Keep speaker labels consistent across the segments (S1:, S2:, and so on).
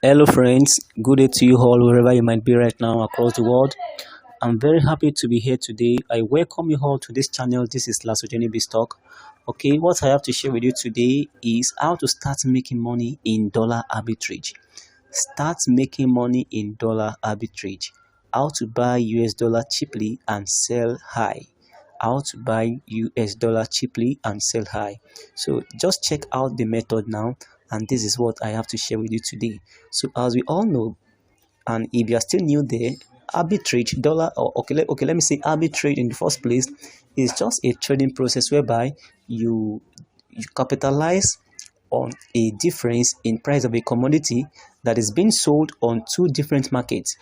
S1: Hello friends, good day to you all wherever you might be right now across the world. I'm very happy to be here today. I welcome you all to this channel. This is LASOJENIC BIZZTALK. Okay, what I have to share with you today is how to start making money in dollar arbitrage. Start making money in dollar arbitrage. How to buy US dollar cheaply and sell high. How to buy US dollar cheaply and sell high. So just check out the method now, and this is what I have to share with you today. So as we all know, and if you are still new there, arbitrage let me say arbitrage in the first place is just a trading process whereby you capitalize on a difference in price of a commodity that is being sold on two different markets.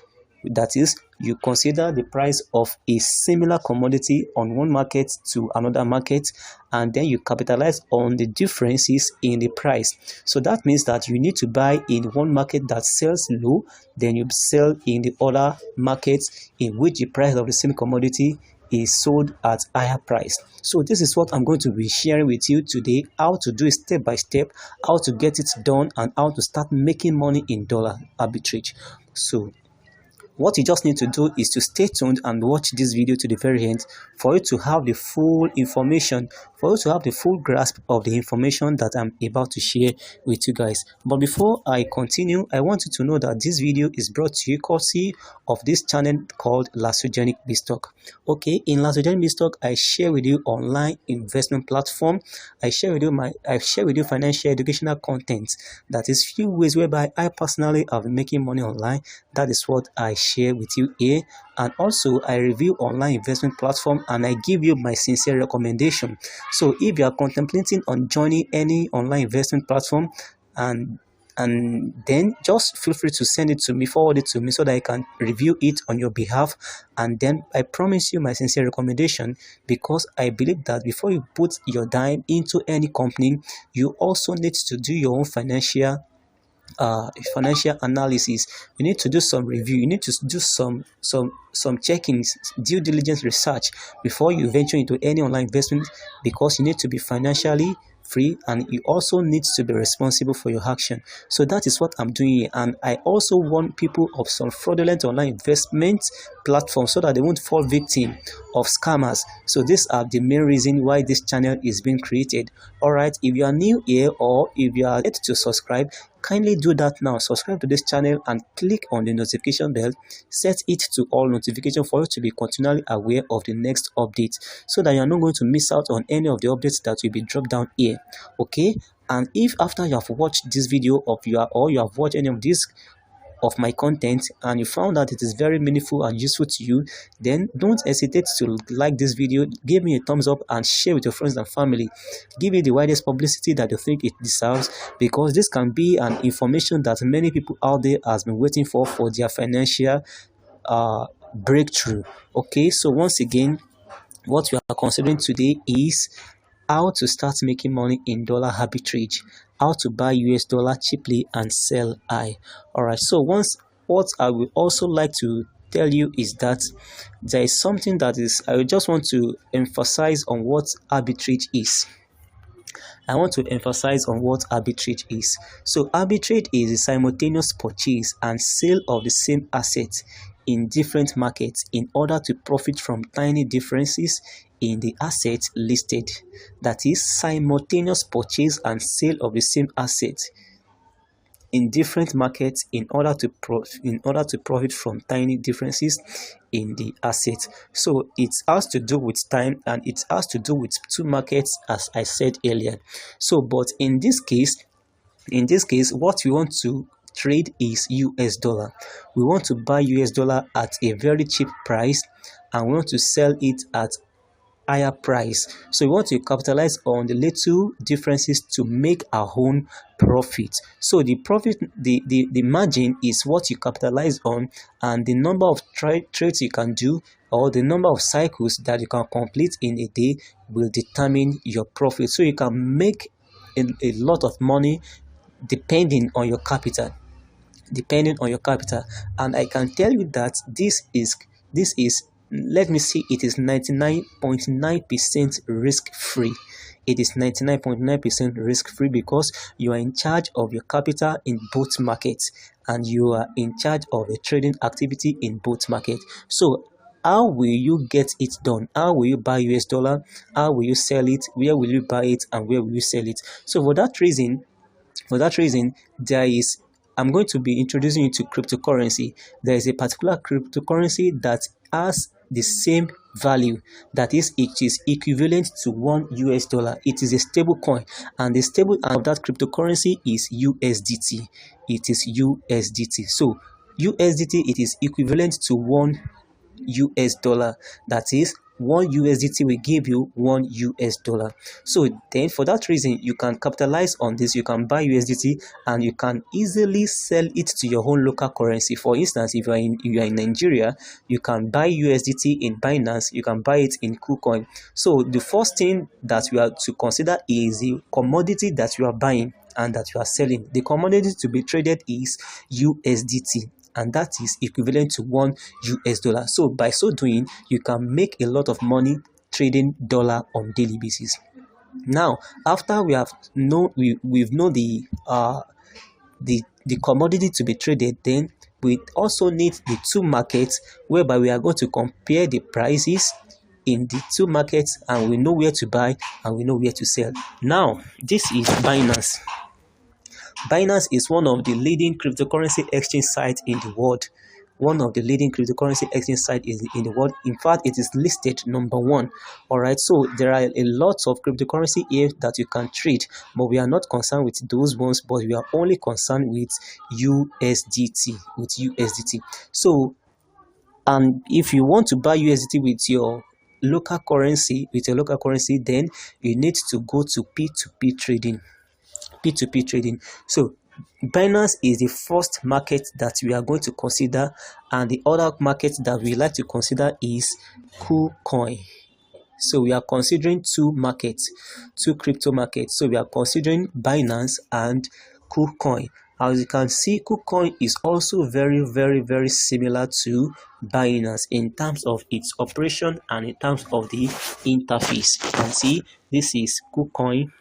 S1: That is, you consider the price of a similar commodity on one market to another market, and then you capitalize on the differences in the price. So that means that you need to buy in one market that sells low, then you sell in the other markets in which the price of the same commodity is sold at higher price. So this is what I'm going to be sharing with you today, how to do it step by step, how to get it done, and how to start making money in dollar arbitrage. So what you just need to do is to stay tuned and watch this video to the very end for you to have the full information, for you to have the full grasp of the information that I'm about to share with you guys. But before I continue, I want you to know that this video is brought to you courtesy of this channel called LASOJENIC BIZZTALK. Okay, in LASOJENIC BIZZTALK, I share with you online investment platform. I share with you financial educational content. That is few ways whereby I personally have been making money online. That is what I share with you here. And also I review online investment platform, and I give you my sincere recommendation. So if you are contemplating on joining any online investment platform, and then just feel free to send it to me, forward it to me, so that I can review it on your behalf. And then I promise you my sincere recommendation, because I believe that before you put your dime into any company, you also need to do your own financial analysis. You need to do some review, you need to do some checkings, due diligence research before you venture into any online investment, because you need to be financially free, and you also need to be responsible for your action. So that is what I'm doing here. And I also warn people of some fraudulent online investment platforms so that they won't fall victim of scammers. So these are the main reason why this channel is being created. All right, if you are new here, or if you are yet to subscribe, kindly do that now. Subscribe to this channel and click on the notification bell. Set it to all notification for you to be continually aware of the next update, so that you are not going to miss out on any of the updates that will be dropped down here. Okay, and if after you have watched this video or you have watched any of this of my content, and you found that it is very meaningful and useful to you, then don't hesitate to like this video, give me a thumbs up, and share with your friends and family. Give it the widest publicity that you think it deserves, because this can be an information that many people out there has been waiting for their financial breakthrough. Okay, so once again, what we are considering today is how to start making money in dollar arbitrage, how to buy US dollar cheaply and sell high. All right, so what I would also like to tell you is that there is something that is, I just want to emphasize on what arbitrage is. I want to emphasize on what arbitrage is. So arbitrage is a simultaneous purchase and sale of the same asset in different markets in order to profit from tiny differences in the assets listed. That is, simultaneous purchase and sale of the same asset in different markets in order to profit from tiny differences in the asset. So it has to do with time, and it has to do with two markets, as I said earlier. So but in this case, what we want to trade is US dollar. We want to buy US dollar at a very cheap price, and we want to sell it at higher price. So we want to capitalize on the little differences to make our own profit. So the profit, the margin is what you capitalize on, and the number of trades you can do, or the number of cycles that you can complete in a day, will determine your profit. So you can make a lot of money depending on your capital. And I can tell you that this is let me see, it is 99.9% risk free. it is 99.9% risk-free because you are in charge of your capital in both markets and you are in charge of the trading activity in both markets. So how will you get it done? How will you buy US dollar? How will you sell it? Where will you buy it and where will you sell it? So for that reason, I'm going to be introducing you to cryptocurrency. There is a particular cryptocurrency that has the same value, that is, it is equivalent to $1. It is a stable coin, and the stable of that cryptocurrency is USDT. It is USDT. So USDT, it is equivalent to $1. That is, $1 will give you $1. So then for that reason, you can capitalize on this. You can buy USDT and you can easily sell it to your own local currency. For instance, if you are in Nigeria, you can buy USDT in Binance, you can buy it in KuCoin. So the first thing that we have to consider is the commodity that you are buying and that you are selling. The commodity to be traded is USDT, and that is equivalent to $1. So by so doing, you can make a lot of money trading dollar on daily basis. Now, after we've known the commodity to be traded, then we also need the two markets, whereby we are going to compare the prices in the two markets, and we know where to buy and we know where to sell. Now, this is Binance. Binance is one of the leading cryptocurrency exchange sites in the world. One of the leading cryptocurrency exchange sites in the world. In fact, it is listed number 1. All right, so there are a lot of cryptocurrency here that you can trade, but we are not concerned with those ones, but we are only concerned with USDT. So, and if you want to buy USDT with your local currency, then you need to go to P2P trading. P2P trading. So Binance is the first market that we are going to consider, and the other market that we like to consider is KuCoin. So we are considering two crypto markets. So we are considering Binance and KuCoin. As you can see, KuCoin is also very, very, very similar to Binance in terms of its operation and in terms of the interface. You can see this is KuCoin.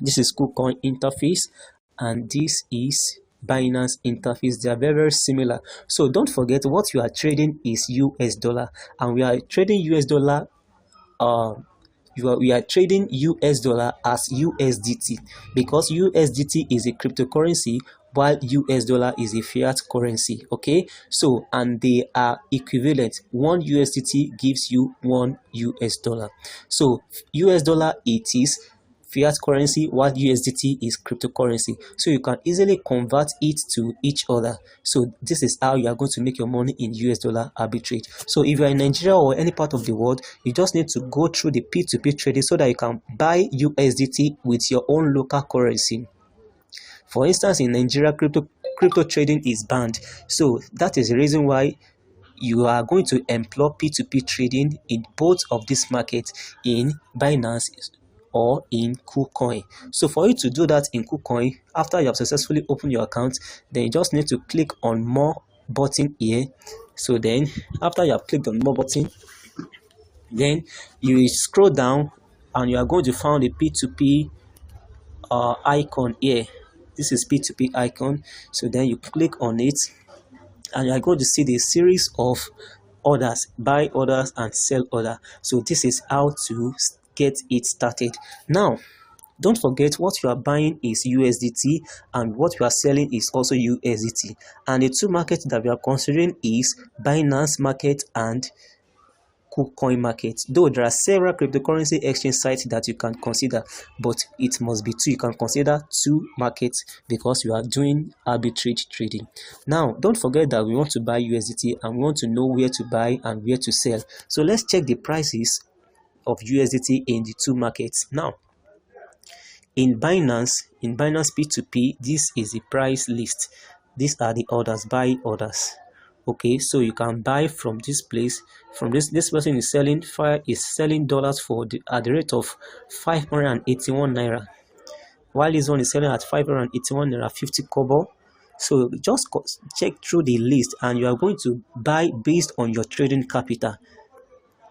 S1: This is KuCoin interface, and this is Binance interface. They are very, very similar. So don't forget, what you are trading is US dollar, and we are trading US dollar. We are trading US dollar as USDT, because USDT is a cryptocurrency while US dollar is a fiat currency. Okay, so and they are equivalent. One USDT gives you $1. So US dollar, it is fiat currency, while USDT is cryptocurrency. So you can easily convert it to each other. So this is how you are going to make your money in US dollar arbitrage. So if you are in Nigeria or any part of the world, you just need to go through the P2P trading so that you can buy USDT with your own local currency. For instance, in Nigeria, crypto trading is banned. So that is the reason why you are going to employ P2P trading in both of these markets, in Binance or in KuCoin. So for you to do that in KuCoin, after you have successfully opened your account, then you just need to click on more button here. So then after you have clicked on more button, then you will scroll down and you are going to find the P2P icon here. This is P2P icon. So then you click on it and you are going to see the series of orders, buy orders and sell order. So this is how to get it started. Now, don't forget, what you are buying is USDT and what you are selling is also USDT. And the two markets that we are considering is Binance market and KuCoin market. Though there are several cryptocurrency exchange sites that you can consider, but it must be two. You can consider two markets because you are doing arbitrage trading. Now, don't forget that we want to buy USDT and we want to know where to buy and where to sell. So let's check the prices of USDT in the two markets. Now, in Binance P2P, this is the price list. These are the orders, buy orders. Okay, so you can buy from this place. From this person is selling dollars at the rate of 581 naira, while this one is selling at 581 naira 50 kobo. So just check through the list and you are going to buy based on your trading capital.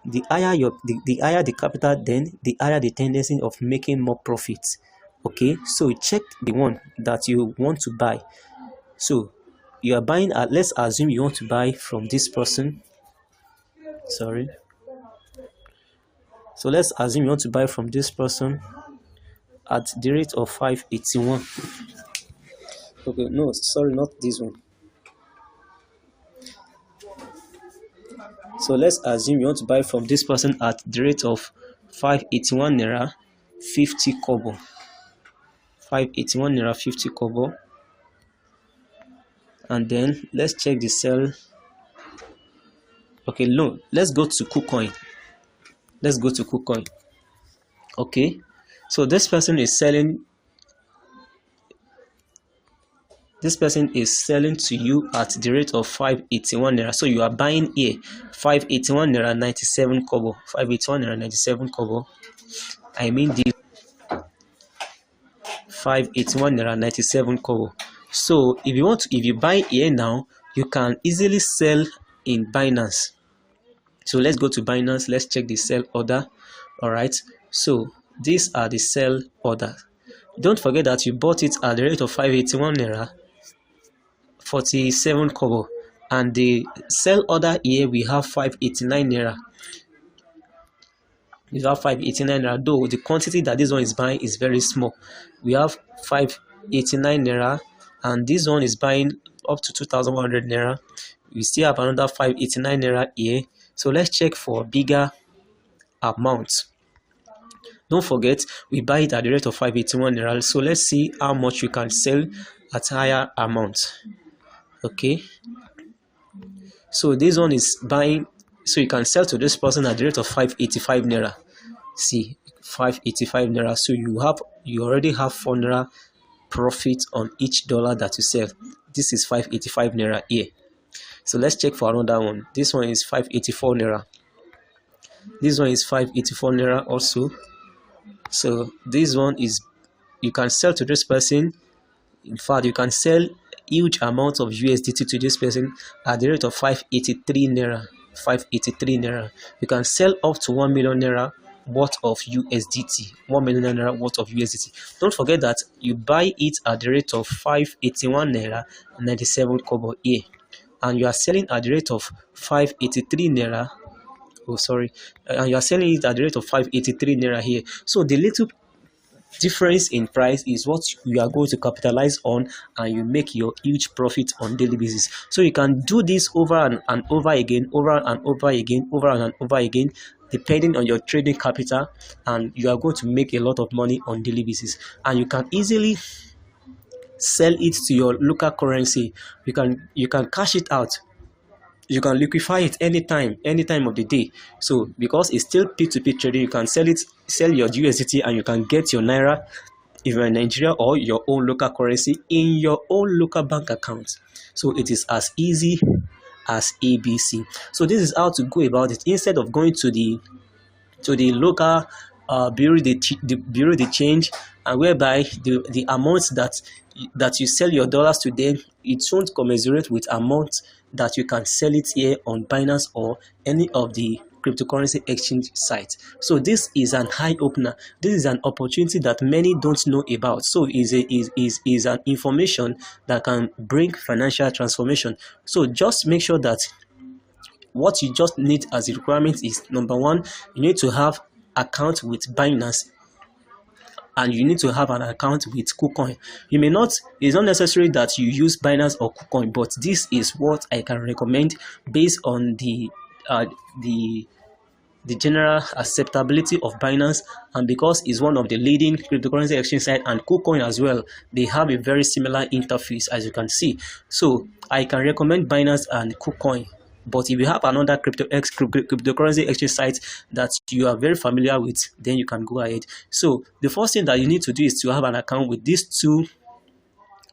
S1: the higher the capital, then the higher the tendency of making more profits. Okay, so check the one that you want to buy. So you are buying at, let's assume you want to buy from this person. Sorry. So let's assume you want to buy from this person at the rate of 581. Okay, no, sorry, not this one. So let's assume you want to buy from this person at the rate of 581 naira 50 kobo. 581 naira 50 kobo. And then let's check the sell. Okay, no, let's go to KuCoin. Let's go to KuCoin. Okay, so this person is selling. This person is selling to you at the rate of 581 naira. So you are buying here 581 naira 97 kobo. 581 naira 97 kobo. I mean the 581 naira 97 kobo. So if you buy here now, you can easily sell in Binance. So let's go to Binance. Let's check the sell order. All right. So these are the sell orders. Don't forget that you bought it at the rate of 581 naira 47 kobo, and the sell order here we have 589 naira. We have 589 naira, though the quantity that this one is buying is very small. We have 589 naira, and this one is buying up to 2,100 naira. We still have another 589 naira here. So let's check for bigger amount. Don't forget we buy it at the rate of 581 naira. So let's see how much we can sell at higher amount. Okay, so this one is buying, so you can sell to this person at the rate of 585 naira. See, 585 naira. So you already have 4 naira profit on each dollar that you sell. This is 585 naira here. So let's check for another one. This one is 584 naira. This one is 584 naira also. So this one is, you can sell to this person. In fact, you can sell huge amount of USDT to this person at the rate of 583 naira. 583 naira. You can sell up to 1 million naira worth of USDT. 1 million naira worth of USDT. Don't forget that you buy it at the rate of 581 naira 97 kobo here, and you are selling at the rate of 583 naira. Oh, sorry, and you are selling it at the rate of 583 naira here. So the little difference in price is what you are going to capitalize on, and you make your huge profit on daily basis. So you can do this over and over again, over and over again, over and over again, depending on your trading capital, and you are going to make a lot of money on daily basis. And you can easily sell it to your local currency. You can cash it out. You can liquefy it anytime of the day. So because it's still P2P trading, you can sell your USDT, and you can get your naira if you're in Nigeria, or your own local currency in your own local bank account. So it is as easy as ABC. So this is how to go about it. Instead of going to the local bureau de change, and whereby the amounts that you sell your dollars to them, it won't commensurate with amount that you can sell it here on Binance or any of the cryptocurrency exchange sites. So this is an eye opener. This is an opportunity that many don't know about. So is an information that can bring financial transformation. So just make sure that what you just need as a requirement is, number one, you need to have account with Binance, and you need to have an account with KuCoin. You may not, it's not necessary that you use Binance or KuCoin, but this is what I can recommend based on the general acceptability of Binance, and because it's one of the leading cryptocurrency exchange site, and KuCoin as well, they have a very similar interface, as you can see. So I can recommend Binance and KuCoin. But if you have another cryptocurrency exchange site that you are very familiar with, then you can go ahead. So the first thing that you need to do is to have an account with these two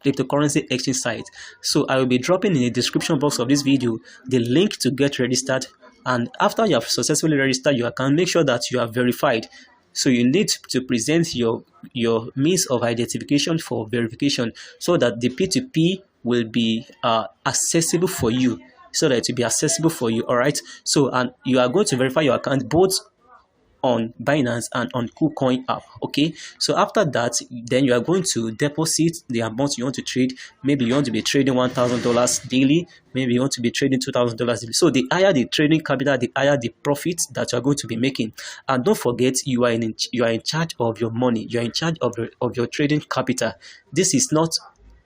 S1: cryptocurrency exchange sites. So I will be dropping in the description box of this video the link to get registered. And after you have successfully registered your account, make sure that you are verified. So you need to present your means of identification for verification, so that the P2P will be accessible for you. so that it will be accessible for you. All right. So, and you are going to verify your account both on Binance and on KuCoin app. Okay, so after that, then you are going to deposit the amount you want to trade. Maybe you want to be trading $1,000 daily, maybe you want to be trading $2,000 daily. So the higher the trading capital, the higher the profit that you are going to be making. And don't forget, you are in charge of your money, you are in charge of your trading capital. This is not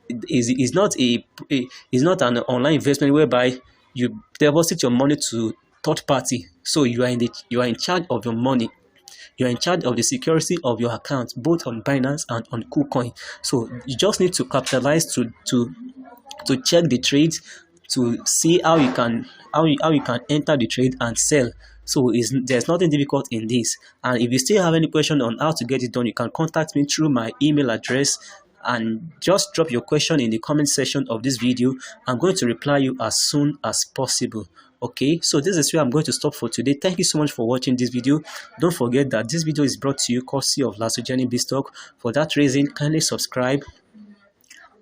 S1: is not is not an online investment whereby you deposit your money to third party. So you are in charge of your money. You are in charge of the security of your account, both on Binance and on KuCoin. So you just need to capitalize to check the trades, to see how you can enter the trade and sell. So there's nothing difficult in this. And if you still have any question on how to get it done, you can contact me through my email address, and just drop your question in the comment section of this video. I'm going to reply you as soon as possible. Okay, so this is where I'm going to stop for today. Thank you so much for watching this video. Don't forget that this video is brought to you courtesy of LASOJENIC BIZZTALK. For that reason, kindly subscribe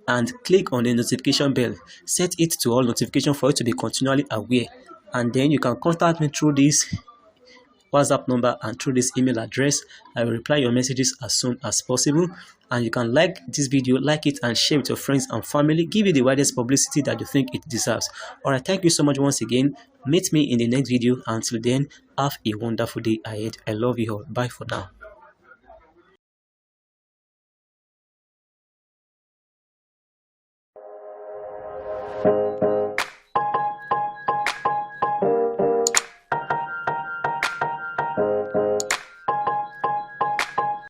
S1: and click on the notification bell. Set it to all notification for you to be continually aware. And then you can contact me through this WhatsApp number and through this email address. I will reply your messages as soon as possible. And you can like this video, like it, and share with your friends and family. Give it the widest publicity that you think it deserves. Alright, thank you so much once again. Meet me in the next video. Until then, have a wonderful day ahead. I love you all. Bye for now.